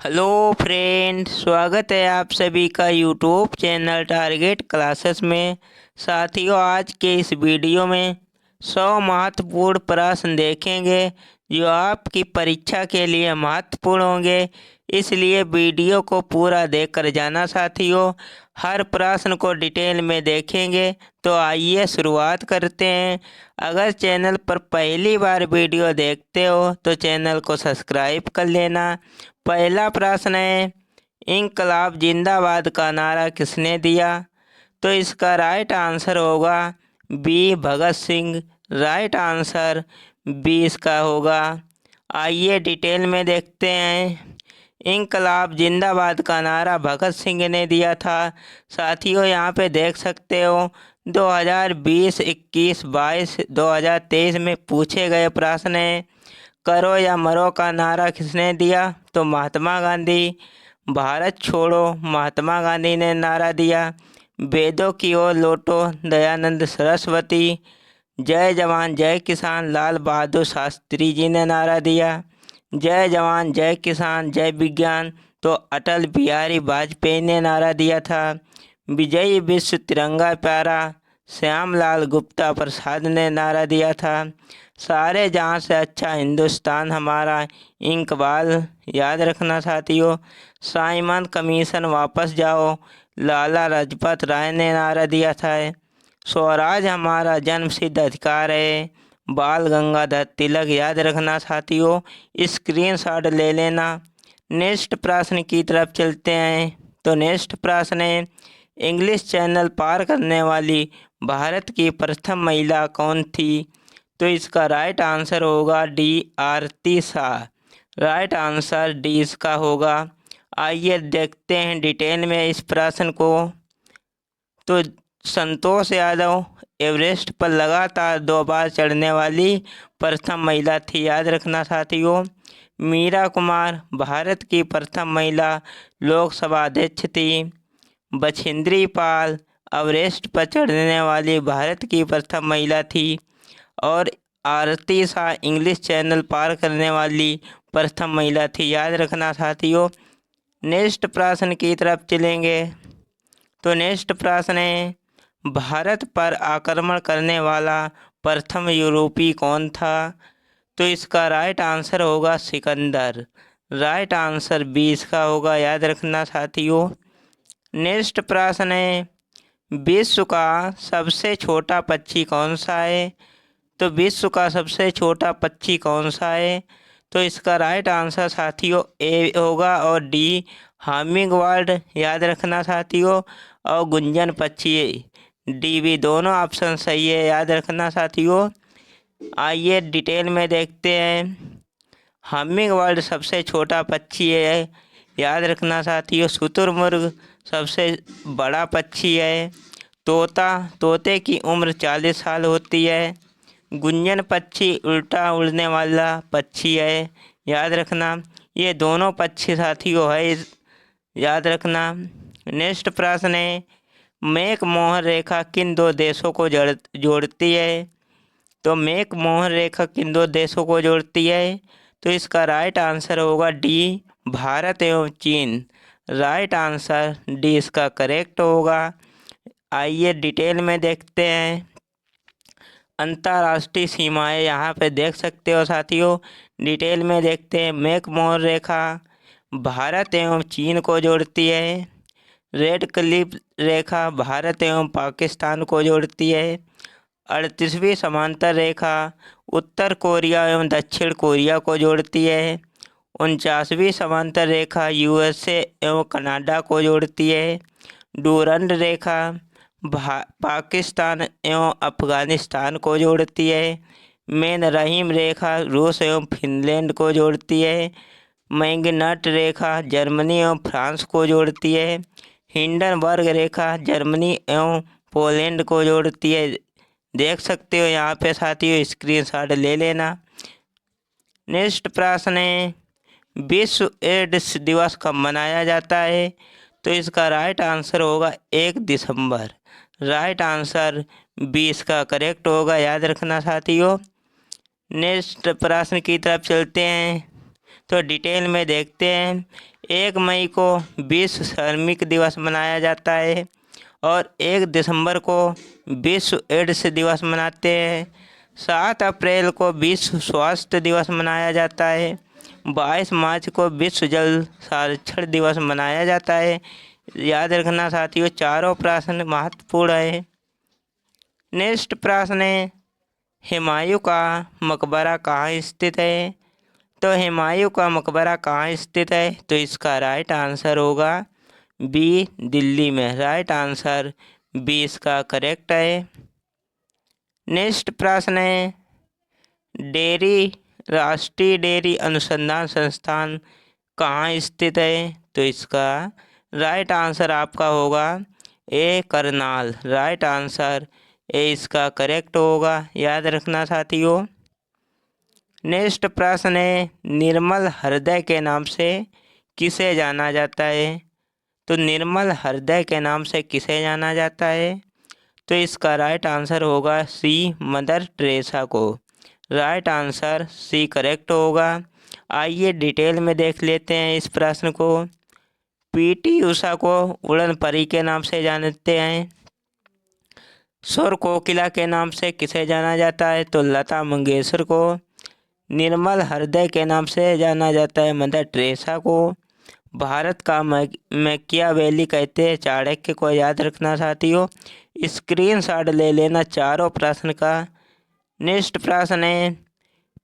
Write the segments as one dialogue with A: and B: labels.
A: Hello friend, स्वागत है आप सभी का यूट्यूब चैनल टारगेट क्लासेस में। साथियों, आज के इस वीडियो में 100 महत्वपूर्ण प्रश्न देखेंगे जो आपकी परीक्षा के लिए महत्वपूर्ण होंगे, इसलिए वीडियो को पूरा देखकर जाना साथियों। हर प्रश्न को डिटेल में देखेंगे, तो आइए शुरुआत करते हैं। अगर चैनल पर पहली बार वीडियो देखते हो तो चैनल को सब्सक्राइब कर लेना। पहला प्रश्न है, इनकलाब जिंदाबाद का नारा किसने दिया? तो इसका राइट आंसर होगा B, Bhagat Singh. Right answer B इसका होगा। आइए डिटेल में देखते हैं। इनकलाब जिंदाबाद का नारा भगत सिंह ने दिया था। साथियों, यहाँ पे देख सकते हो 2020, 21, 22, 2023 में पूछे गए प्रश्न है। करो या मरो का नारा किसने दिया? तो महात्मा गांधी। भारत छोड़ो महात्मा गांधी ने नारा दिया। वेदों की ओर लौटो दयानंद सरस्वती। जय जवान जय किसान लाल बहादुर शास्त्री जी ने नारा दिया। जय जवान जय किसान जय विज्ञान तो अटल बिहारी वाजपेयी ने नारा दिया था। विजयी विश्व तिरंगा प्यारा श्यामलाल गुप्ता प्रसाद ने नारा दिया था। सारे जहाँ से अच्छा हिंदुस्तान हमारा, इकबाल। याद रखना साथियों। साइमन कमीशन वापस जाओ, लाला लाजपत राय ने नारा दिया था। स्वराज हमारा जन्मसिद्ध अधिकार है, बाल गंगाधर तिलक। याद रखना साथियों, स्क्रीनशॉट ले लेना। नेक्स्ट प्रश्न की तरफ चलते हैं। तो नेक्स्ट प्रश्न है, इंग्लिश चैनल पार करने वाली भारत की प्रथम महिला कौन थी? तो इसका राइट आंसर होगा डी, आरती शाह। राइट आंसर डी इसका होगा। आइए देखते हैं डिटेल में इस प्रश्न को। तो संतोष यादव एवरेस्ट पर लगातार 2 बार चढ़ने वाली प्रथम महिला थी। याद रखना साथियों। मीरा कुमार भारत की प्रथम महिला लोकसभा अध्यक्ष थी। बछेंद्री पाल एवरेस्ट पर चढ़ने वाली भारत की प्रथम महिला थी। और आरती शाह इंग्लिश चैनल पार करने वाली प्रथम महिला थी। याद रखना साथियों। नेक्स्ट प्रश्न की तरफ चलेंगे। तो नेक्स्ट प्रश्न है, भारत पर आक्रमण करने वाला प्रथम यूरोपीय कौन था? तो इसका राइट आंसर होगा सिकंदर। राइट आंसर बी इसका होगा। याद रखना साथियों। नेक्स्ट प्रश्न है, विश्व का सबसे छोटा पक्षी कौन सा है? तो विश्व का सबसे छोटा पक्षी कौन सा है? तो इसका राइट आंसर साथियों ए होगा और डी, हमिंग बर्ड। याद रखना साथियों। और गुंजन पक्षी डी, भी दोनों ऑप्शन सही है। याद रखना साथियों। आइए डिटेल में देखते हैं। हमिंग बर्ड सबसे छोटा पक्षी है। याद रखना साथियों। शुतुरमुर्ग सबसे बड़ा पक्षी है। तोते की उम्र 40 साल होती है। गुंजन पक्षी उल्टा उड़ने वाला पक्षी है। याद रखना। ये दोनों पक्षी साथियों है। याद रखना। नेक्स्ट प्रश्न है, मेक मोहन रेखा किन 2 देशों को जोड़ती है? तो मेक मोहन रेखा किन 2 देशों को जोड़ती है? तो इसका राइट आंसर होगा डी, भारत एवं चीन। राइट आंसर डी इसका करेक्ट होगा। आइए डिटेल में देखते हैं। अंतर्राष्ट्रीय सीमाएं यहाँ पे देख सकते हो साथियों। डिटेल में देखते हैं। मेक मोहन रेखा भारत एवं चीन को जोड़ती है। रेड क्लिफ रेखा भारत एवं पाकिस्तान को जोड़ती है। 38वीं समांतर रेखा उत्तर कोरिया एवं दक्षिण कोरिया को जोड़ती है। 49वीं समांतर रेखा यूएसए एवं कनाडा को जोड़ती है। डूरंड रेखा पाकिस्तान एवं अफगानिस्तान को जोड़ती है। मेन रहीम रेखा रूस एवं फिनलैंड को जोड़ती है। मैग्नट रेखा जर्मनी एवं फ्रांस को जोड़ती है। हिंडनबर्ग रेखा जर्मनी एवं पोलैंड को जोड़ती है। देख सकते हो यहाँ पे साथियों, स्क्रीनशॉट ले लेना। नेक्स्ट प्रश्न है, विश्व एड्स दिवस कब मनाया जाता है? तो इसका राइट आंसर होगा 1 दिसंबर। राइट आंसर बी इसका करेक्ट होगा। याद रखना साथियों। नेक्स्ट प्रश्न की तरफ चलते हैं। तो डिटेल में देखते हैं। 1 मई को विश्व श्रमिक दिवस मनाया जाता है और 1 दिसंबर को विश्व एड्स दिवस मनाते हैं। 7 अप्रैल को विश्व स्वास्थ्य दिवस मनाया जाता है। 22 मार्च को विश्व जल संरक्षण दिवस मनाया जाता है। याद रखना साथियों, चारों प्रश्न महत्वपूर्ण है। नेक्स्ट प्रश्न है, हुमायूं का मकबरा कहाँ स्थित है? तो हुमायूं का मकबरा कहाँ स्थित है? तो इसका राइट आंसर होगा बी, दिल्ली में। राइट आंसर बी इसका करेक्ट है। नेक्स्ट प्रश्न है, राष्ट्रीय डेयरी अनुसंधान संस्थान कहाँ स्थित है? तो इसका राइट आंसर आपका होगा ए, करनाल। राइट आंसर ए इसका करेक्ट होगा। याद रखना साथियों। नेक्स्ट प्रश्न है, निर्मल हृदय के नाम से किसे जाना जाता है? तो निर्मल हृदय के नाम से किसे जाना जाता है? तो इसका राइट आंसर होगा सी, मदर टेरेसा को। राइट आंसर सी करेक्ट होगा। आइए डिटेल में देख लेते हैं इस प्रश्न को। पीटी उषा को उड़न परी के नाम से जानते हैं। सुर कोकिला के नाम से किसे जाना जाता है? तो लता मंगेशकर को। निर्मल हृदय के नाम से जाना जाता है मदर टेरेसा को। भारत का मैकियावेली कहते हैं चाणक्य को। याद रखना साथियों। स्क्रीनशॉट ले लेना चारों प्रश्न का। नेक्स्ट प्रश्न है,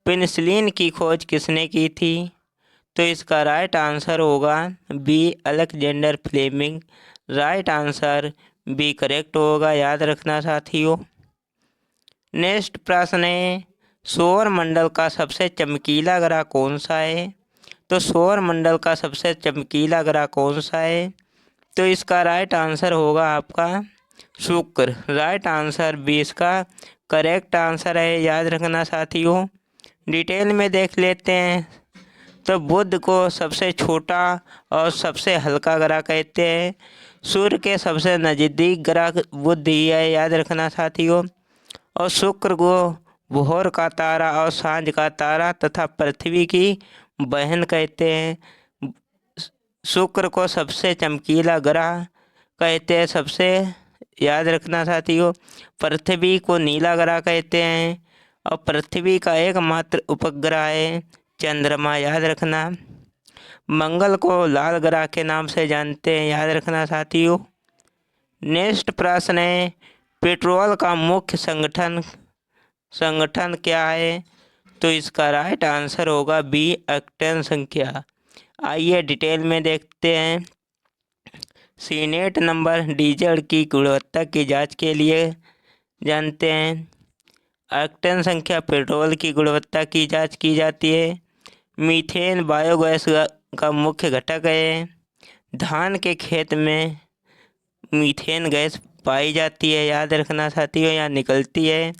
A: पेनिसिलिन की खोज किसने की थी? तो इसका राइट आंसर होगा B, Alexander Fleming. Right answer B correct होगा। याद रखना साथियों। नेक्स्ट प्रश्न है, सौर मंडल का सबसे चमकीला ग्रह कौन सा है? तो सौर मंडल का सबसे चमकीला ग्रह कौन सा है? तो इसका राइट आंसर होगा आपका शुक्र। राइट आंसर बी इसका करेक्ट आंसर है। याद रखना साथियों। डिटेल में देख लेते हैं। तो बुध को सबसे छोटा और सबसे हल्का ग्रह कहते हैं। सूर्य के सबसे नज़दीक ग्रह बुध ही है। याद रखना साथियों। और शुक्र को भोर का तारा और सांझ का तारा तथा पृथ्वी की बहन कहते हैं। शुक्र को सबसे चमकीला ग्रह कहते हैं सबसे। याद रखना साथियों। पृथ्वी को नीला ग्रह कहते हैं और पृथ्वी का एकमात्र उपग्रह है चंद्रमा। याद रखना। मंगल को लाल ग्रह के नाम से जानते हैं। याद रखना साथियों। नेक्स्ट प्रश्न है, पेट्रोल का मुख्य संगठन क्या है? तो इसका राइट आंसर होगा बी, ऑक्टेन संख्या। आइए डिटेल में देखते हैं। सीनेट नंबर डीजल की गुणवत्ता की जांच के लिए जानते हैं। ऑक्टेन संख्या पेट्रोल की गुणवत्ता की जांच की जाती है। मीथेन बायोगैस का मुख्य घटक है। धान के खेत में मीथेन गैस पाई जाती है। याद रखना साथियों, या निकलती है।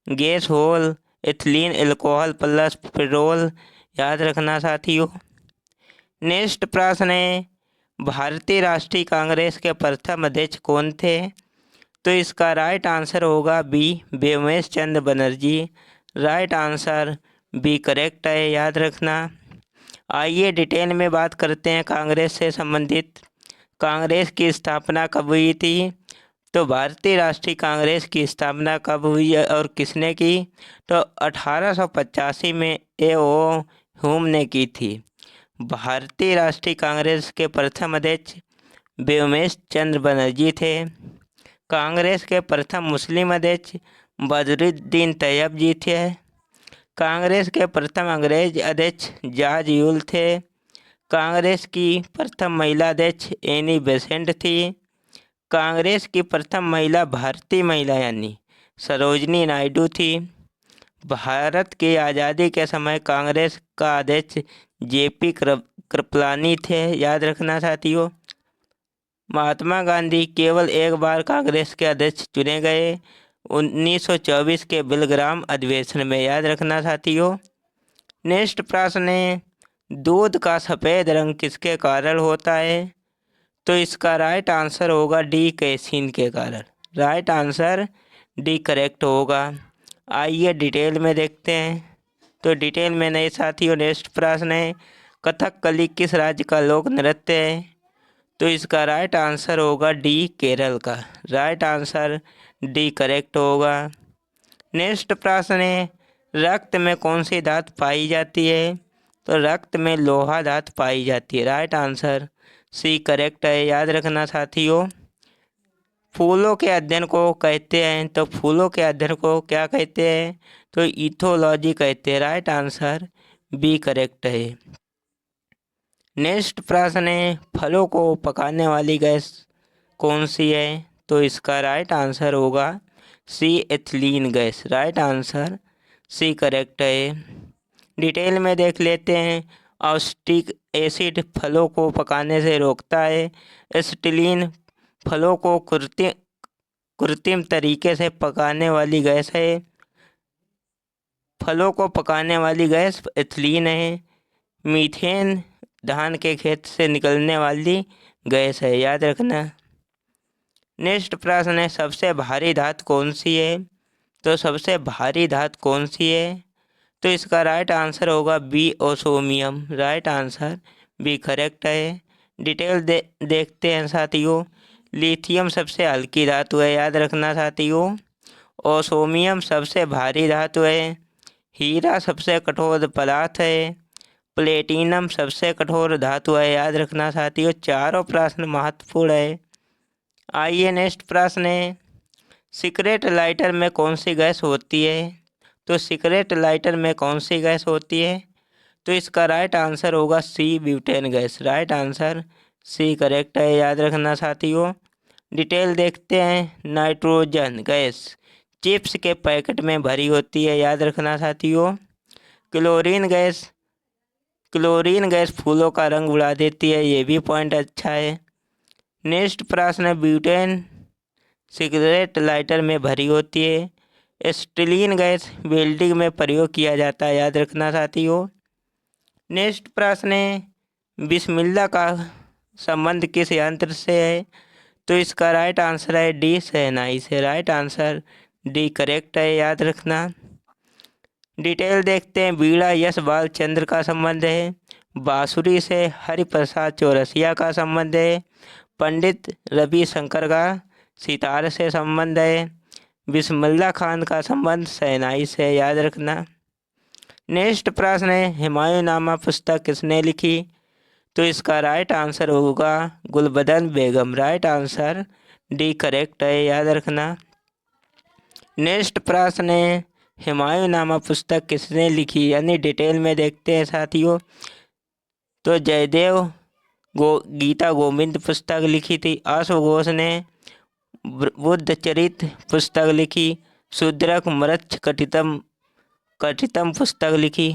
A: Gas whole ethylene alcohol plus petrol. याद रखना साथियों। नेक्स्ट प्रश्न है, भारतीय राष्ट्रीय कांग्रेस के प्रथम अध्यक्ष कौन थे? तो इसका राइट आंसर होगा B, Vyomesh Chandra Banerjee. Right answer B correct है। याद रखना। आइए डिटेल में बात करते हैं कांग्रेस से संबंधित। कांग्रेस की स्थापना कब हुई थी? तो भारतीय राष्ट्रीय कांग्रेस की स्थापना कब हुई है और किसने की? तो 1885 में A.O. ह्यूम ने की थी। भारतीय राष्ट्रीय कांग्रेस के प्रथम अध्यक्ष व्योमेश चंद्र बनर्जी थे। कांग्रेस के प्रथम मुस्लिम अध्यक्ष बदरुद्दीन तैयब जी थे। कांग्रेस के प्रथम अंग्रेज अध्यक्ष जॉर्ज यूल थे। कांग्रेस की प्रथम महिला अध्यक्ष एनी बेसेंट थी। कांग्रेस की प्रथम महिला भारतीय महिला यानी सरोजनी नायडू थी। भारत की आज़ादी के समय कांग्रेस का अध्यक्ष J.P. कृपलानी थे। याद रखना साथियों। महात्मा गांधी केवल एक बार कांग्रेस के अध्यक्ष चुने गए, 1924 के बेलग्राम अधिवेशन में। याद रखना साथियों। नेक्स्ट प्रश्न है, दूध का सफ़ेद रंग किसके कारण होता है? तो इसका राइट आंसर होगा डी, कैसीन के कारण। राइट आंसर डी करेक्ट होगा। आइए डिटेल में देखते हैं। तो डिटेल में नए साथियों, नेक्स्ट प्रश्न है, कथकली किस राज्य का लोक नृत्य है? तो इसका राइट आंसर होगा डी, केरल का। राइट आंसर डी करेक्ट होगा। नेक्स्ट प्रश्न है, रक्त में कौन सी धातु पाई जाती है? तो रक्त में लोहा धातु पाई जाती है। राइट आंसर सी करेक्ट है, याद रखना साथियों। फूलों के अध्ययन को कहते हैं, तो फूलों के अध्ययन को क्या कहते हैं? तो इथोलॉजी कहते हैं। राइट आंसर बी करेक्ट है। नेक्स्ट प्रश्न है, फलों को पकाने वाली गैस कौन सी है? तो इसका राइट आंसर होगा C, ethylene gas. Right answer C correct है। डिटेल में देख लेते हैं। ऑक्सैलिक एसिड फलों को पकाने से रोकता है। एसिटिलीन फलों को कृत्रिम तरीके से पकाने वाली गैस है। फलों को पकाने वाली गैस एथिलीन है। मीथेन धान के खेत से निकलने वाली गैस है, याद रखना। नेक्स्ट प्रश्न है, सबसे भारी धातु कौन सी है? तो सबसे भारी धातु कौन सी है? तो इसका राइट आंसर होगा B, osmium. Right answer B correct है। डिटेल देखते हैं साथियों। लिथियम सबसे हल्की धातु है, याद रखना साथियों। ओसोमियम सबसे भारी धातु है। हीरा सबसे कठोर पदार्थ है। प्लेटिनम सबसे कठोर धातु है, याद रखना साथियों। चारों प्रश्न महत्वपूर्ण है। आइए नेक्स्ट प्रश्न है, सिगरेट लाइटर में कौन सी गैस होती है? तो सिगरेट लाइटर में कौन सी गैस होती है? तो इसका राइट आंसर होगा C, butane gas. Right answer C correct है, याद रखना साथियों। डिटेल देखते हैं। नाइट्रोजन गैस चिप्स के पैकेट में भरी होती है, याद रखना साथियों। क्लोरीन गैस फूलों का रंग उड़ा देती है, ये भी पॉइंट अच्छा है। नेक्स्ट प्रश्न है, ब्यूटेन सिगरेट लाइटर में भरी होती है। एसिटिलीन गैस वेल्डिंग में प्रयोग किया जाता है, याद रखना साथियों। नेक्स्ट प्रश्न है, बिस्मिल्लाह का संबंध किस यंत्र से है? तो इसका राइट आंसर है डी, शहनाई से। राइट आंसर डी करेक्ट है, याद रखना। डिटेल देखते हैं। बीड़ा यश बालचंद्र का संबंध है। बांसुरी से हरिप्रसाद चौरसिया का संबंध है। पंडित रविशंकर का सितार से संबंध है। बिस्मिल्लाह खान का संबंध शहनाई से, याद रखना। नेक्स्ट प्रश्न है, हुमायूंनामा पुस्तक किसने लिखी? तो इसका राइट आंसर होगा गुलबदन बेगम। राइट आंसर डी करेक्ट है, याद रखना। नेक्स्ट प्रश्न है, हुमायूंनामा पुस्तक किसने लिखी? यानी डिटेल में देखते हैं साथियों। तो जयदेव गीता गोविंद पुस्तक लिखी थी। अश्वघोष ने बुद्ध चरित पुस्तक लिखी। शूद्रक मृच्छ कटितम पुस्तक लिखी।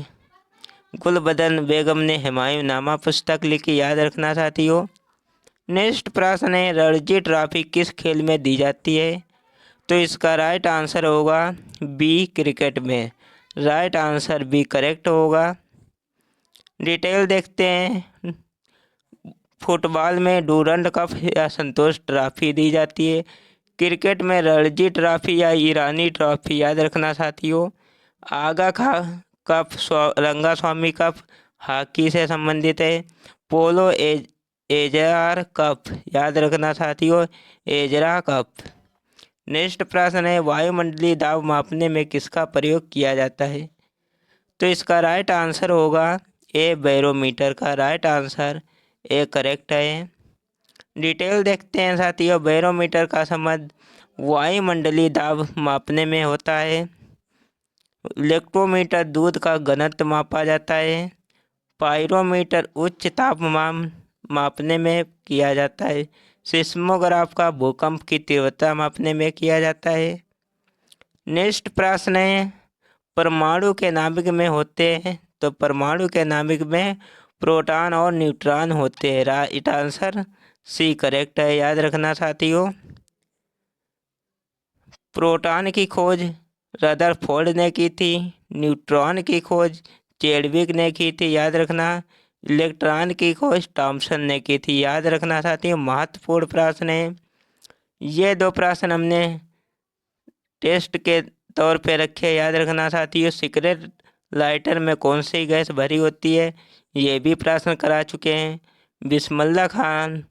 A: गुलबदन बेगम ने हुमायूंनामा पुस्तक लिखी, याद रखना साथियों। नेक्स्ट प्रश्न है, रणजी ट्रॉफी किस खेल में दी जाती है? तो इसका राइट आंसर होगा बी, क्रिकेट में। राइट आंसर बी करेक्ट होगा। डिटेल देखते हैं। फुटबॉल में डूरंड कप या संतोष ट्रॉफी दी जाती है। क्रिकेट में रणजी ट्रॉफी या ईरानी ट्रॉफी, याद रखना साथियों। आगा कप, रंगास्वामी कप हॉकी से संबंधित है। पोलो एजरार कप, याद रखना साथियों, एजरा कप। नेक्स्ट प्रश्न है, वायुमंडलीय दाब मापने में किसका प्रयोग किया जाता है? तो इसका राइट आंसर होगा ए, बैरोमीटर का। राइट आंसर ए करेक्ट है। डिटेल देखते हैं साथियों। बैरोमीटर का संबंध वायुमंडलीय दाब मापने में होता है। इलेक्ट्रोमीटर दूध का घनत्व मापा जाता है। पायरोमीटर उच्च तापमान मापने में किया जाता है। सिस्मोग्राफ का भूकंप की तीव्रता मापने में किया जाता है। नेक्स्ट प्रश्न है, परमाणु के नाभिक में होते हैं। तो परमाणु के नाभिक में प्रोटॉन और न्यूट्रॉन होते हैं। राइट आंसर सी करेक्ट है, याद रखना साथियों। प्रोटॉन की खोज रदरफोर्ड ने की थी। न्यूट्रॉन की खोज चैडविक ने की थी, याद रखना। इलेक्ट्रॉन की खोज थॉमसन ने की थी, याद रखना साथियों। महत्वपूर्ण प्रश्न है। ये दो प्रश्न हमने टेस्ट के तौर पे रखे, याद रखना साथियों। सिगरेट लाइटर में कौन सी गैस भरी होती है? ये भी प्रश्न करा चुके हैं। बिस्मिल्लाह खान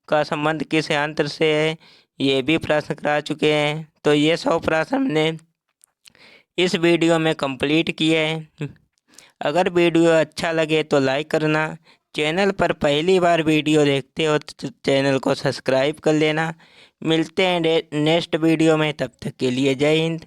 A: का संबंध किस यंत्र से है, ये भी प्रश्न करा चुके हैं। तो ये 100 प्रश्न हमने इस वीडियो में कंप्लीट किए हैं। अगर वीडियो अच्छा लगे तो लाइक करना, चैनल पर पहली बार वीडियो देखते हो तो चैनल को सब्सक्राइब कर लेना। मिलते हैं नेक्स्ट वीडियो में, तब तक के लिए जय हिंद।